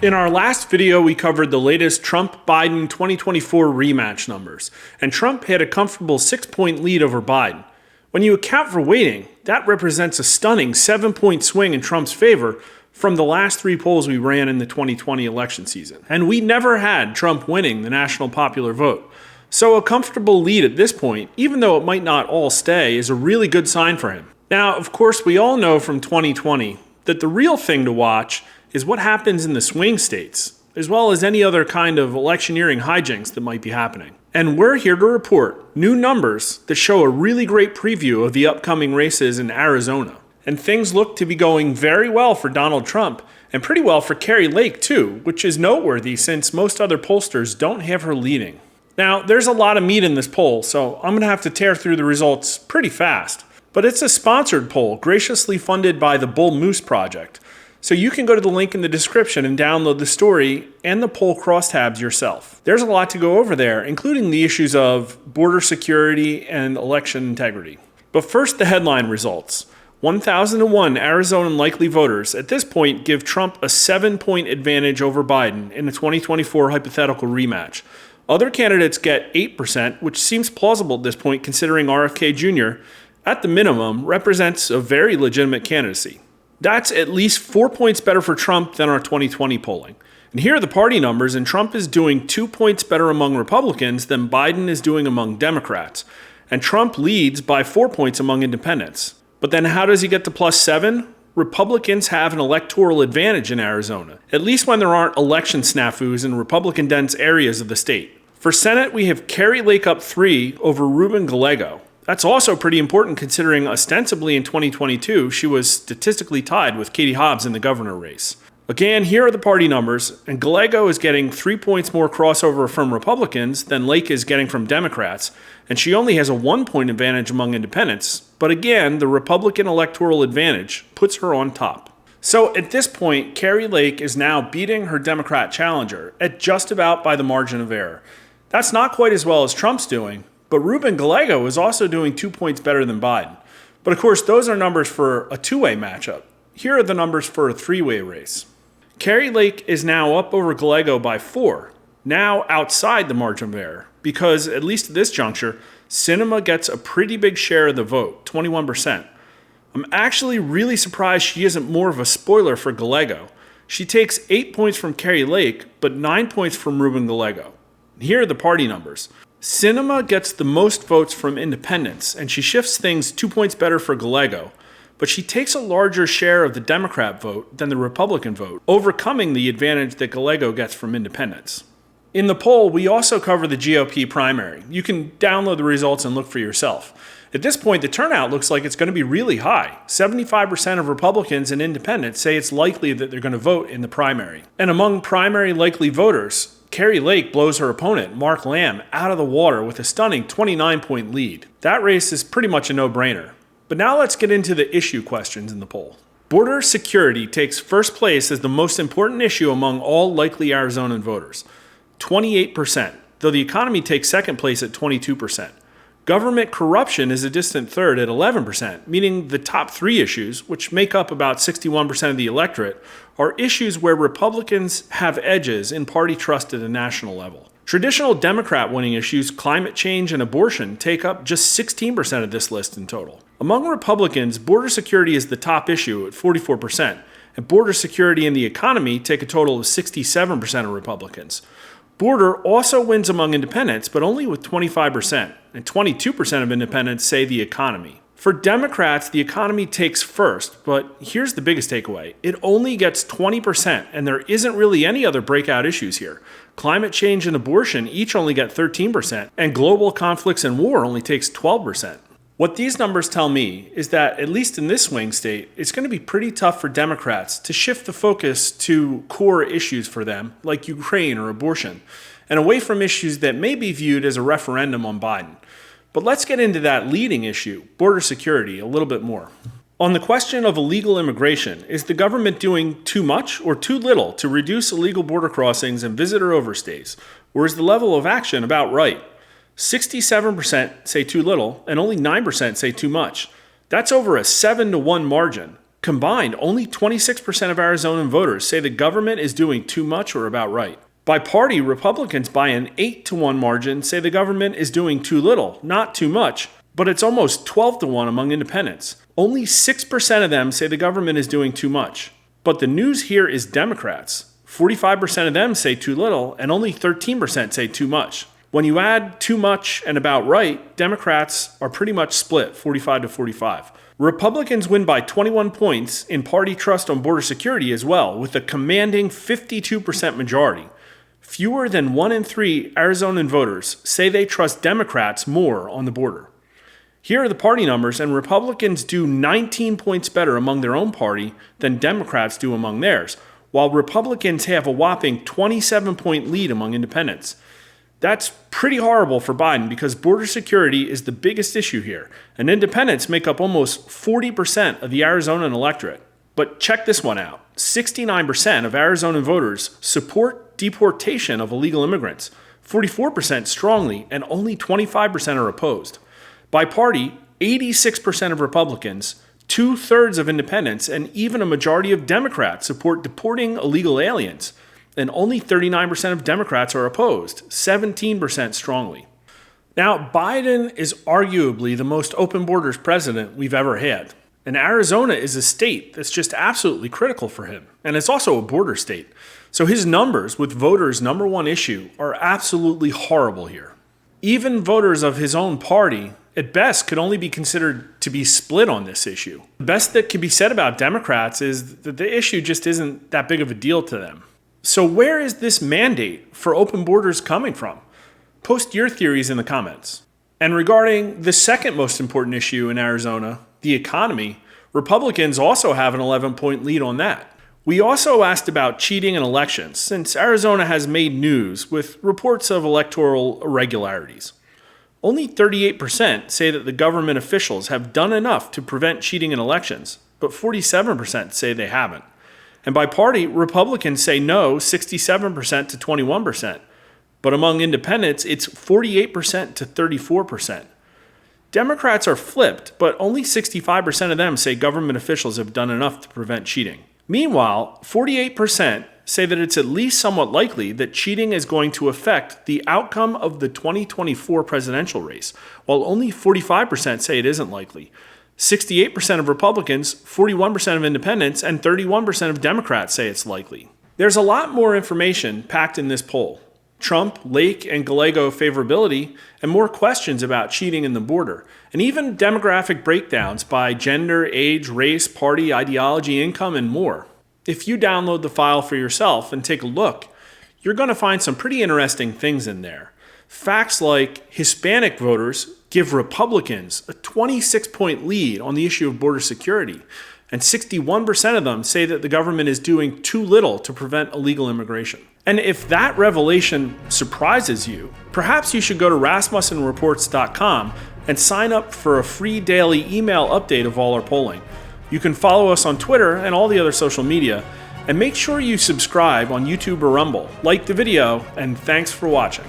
In our last video, we covered the latest Trump-Biden 2024 rematch numbers, and Trump had a comfortable 6-point lead over Biden. When you account for weighting, that represents a stunning 7-point swing in Trump's favor from the last 3 polls we ran in the 2020 election season. And we never had Trump winning the national popular vote. So a comfortable lead at this point, even though it might not all stay, is a really good sign for him. Now, of course, we all know from 2020 that the real thing to watch is what happens in the swing states, as well as any other kind of electioneering hijinks that might be happening. And we're here to report new numbers that show a really great preview of the upcoming races in Arizona. And things look to be going very well for Donald Trump, and pretty well for Kari Lake too, which is noteworthy since most other pollsters don't have her leading. Now, there's a lot of meat in this poll, so I'm going to have to tear through the results pretty fast. But it's a sponsored poll, graciously funded by the Bull Moose Project. So you can go to the link in the description and download the story and the poll crosstabs yourself. There's a lot to go over there, including the issues of border security and election integrity. But first, the headline results. 1,001 Arizonan likely voters at this point give Trump a 7-point advantage over Biden in the 2024 hypothetical rematch. Other candidates get 8%, which seems plausible at this point considering RFK Jr., at the minimum, represents a very legitimate candidacy. That's at least 4 points better for Trump than our 2020 polling. And here are the party numbers, and Trump is doing 2 points better among Republicans than Biden is doing among Democrats. And Trump leads by 4 points among independents. But then how does he get to +7? Republicans have an electoral advantage in Arizona, at least when there aren't election snafus in Republican-dense areas of the state. For Senate, we have Kari Lake up 3 over Ruben Gallego. That's also pretty important considering ostensibly in 2022, she was statistically tied with Katie Hobbs in the governor race. Again, here are the party numbers, and Gallego is getting 3 points more crossover from Republicans than Lake is getting from Democrats, and she only has a 1-point advantage among independents. But again, the Republican electoral advantage puts her on top. So at this point, Kari Lake is now beating her Democrat challenger at just about by the margin of error. That's not quite as well as Trump's doing, but Ruben Gallego is also doing 2 points better than Biden. But of course, those are numbers for a 2-way matchup. Here are the numbers for a 3-way race. Kari Lake is now up over Gallego by 4, now outside the margin of error, because at least at this juncture, Sinema gets a pretty big share of the vote, 21%. I'm actually really surprised she isn't more of a spoiler for Gallego. She takes 8 points from Kari Lake, but 9 points from Ruben Gallego. Here are the party numbers. Sinema gets the most votes from independents, and she shifts things 2 points better for Gallego, but she takes a larger share of the Democrat vote than the Republican vote, overcoming the advantage that Gallego gets from independents. In the poll, we also cover the GOP primary. You can download the results and look for yourself. At this point, the turnout looks like it's going to be really high. 75% of Republicans and independents say it's likely that they're going to vote in the primary. And among primary likely voters, Kari Lake blows her opponent, Mark Lamb, out of the water with a stunning 29-point lead. That race is pretty much a no-brainer. But now let's get into the issue questions in the poll. Border security takes first place as the most important issue among all likely Arizonan voters, 28%, though the economy takes second place at 22%. Government corruption is a distant third at 11%, meaning the top 3 issues, which make up about 61% of the electorate, are issues where Republicans have edges in party trust at a national level. Traditional Democrat winning issues, climate change and abortion, take up just 16% of this list in total. Among Republicans, border security is the top issue at 44%, and border security and the economy take a total of 67% of Republicans. Border also wins among independents, but only with 25%, and 22% of independents say the economy. For Democrats, the economy takes first, but here's the biggest takeaway. It only gets 20%, and there isn't really any other breakout issues here. Climate change and abortion each only get 13%, and global conflicts and war only takes 12%. What these numbers tell me is that, at least in this swing state, it's going to be pretty tough for Democrats to shift the focus to core issues for them, like Ukraine or abortion, and away from issues that may be viewed as a referendum on Biden. But let's get into that leading issue, border security, a little bit more. On the question of illegal immigration, is the government doing too much or too little to reduce illegal border crossings and visitor overstays? Or is the level of action about right? 67% say too little, and only 9% say too much. That's over a 7-to-1 margin. Combined, only 26% of Arizonan voters say the government is doing too much or about right. By party, Republicans by an 8-1 margin say the government is doing too little, not too much, but it's almost 12-1 among independents. Only 6% of them say the government is doing too much. But the news here is Democrats. 45% of them say too little, and only 13% say too much. When you add too much and about right, Democrats are pretty much split, 45-45. Republicans win by 21 points in party trust on border security as well, with a commanding 52% majority. Fewer than 1 in 3 Arizonan voters say they trust Democrats more on the border. Here are the party numbers, and Republicans do 19 points better among their own party than Democrats do among theirs, while Republicans have a whopping 27-point lead among independents. That's pretty horrible for Biden because border security is the biggest issue here, and independents make up almost 40% of the Arizonan electorate. But check this one out. 69% of Arizonan voters support deportation of illegal immigrants, 44% strongly, and only 25% are opposed. By party, 86% of Republicans, 2/3 of independents, and even a majority of Democrats support deporting illegal aliens, and only 39% of Democrats are opposed, 17% strongly. Now, Biden is arguably the most open borders president we've ever had. And Arizona is a state that's just absolutely critical for him. And it's also a border state. So his numbers with voters' number one issue are absolutely horrible here. Even voters of his own party, at best, could only be considered to be split on this issue. The best that can be said about Democrats is that the issue just isn't that big of a deal to them. So where is this mandate for open borders coming from? Post your theories in the comments. And regarding the second most important issue in Arizona, the economy, Republicans also have an 11-point lead on that. We also asked about cheating in elections, since Arizona has made news with reports of electoral irregularities. Only 38% say that the government officials have done enough to prevent cheating in elections, but 47% say they haven't. And by party, Republicans say no, 67% to 21%. But among independents, it's 48% to 34%. Democrats are flipped, but only 65% of them say government officials have done enough to prevent cheating. Meanwhile, 48% say that it's at least somewhat likely that cheating is going to affect the outcome of the 2024 presidential race, while only 45% say it isn't likely. 68% of Republicans, 41% of independents, and 31% of Democrats say it's likely. There's a lot more information packed in this poll. Trump, Lake, and Gallego favorability, and more questions about cheating in the border, and even demographic breakdowns by gender, age, race, party, ideology, income, and more. If you download the file for yourself and take a look, you're going to find some pretty interesting things in there. Facts like Hispanic voters give Republicans a 26-point lead on the issue of border security, and 61% of them say that the government is doing too little to prevent illegal immigration. And if that revelation surprises you, perhaps you should go to rasmussenreports.com and sign up for a free daily email update of all our polling. You can follow us on Twitter and all the other social media, and make sure you subscribe on YouTube or Rumble. Like the video, and thanks for watching.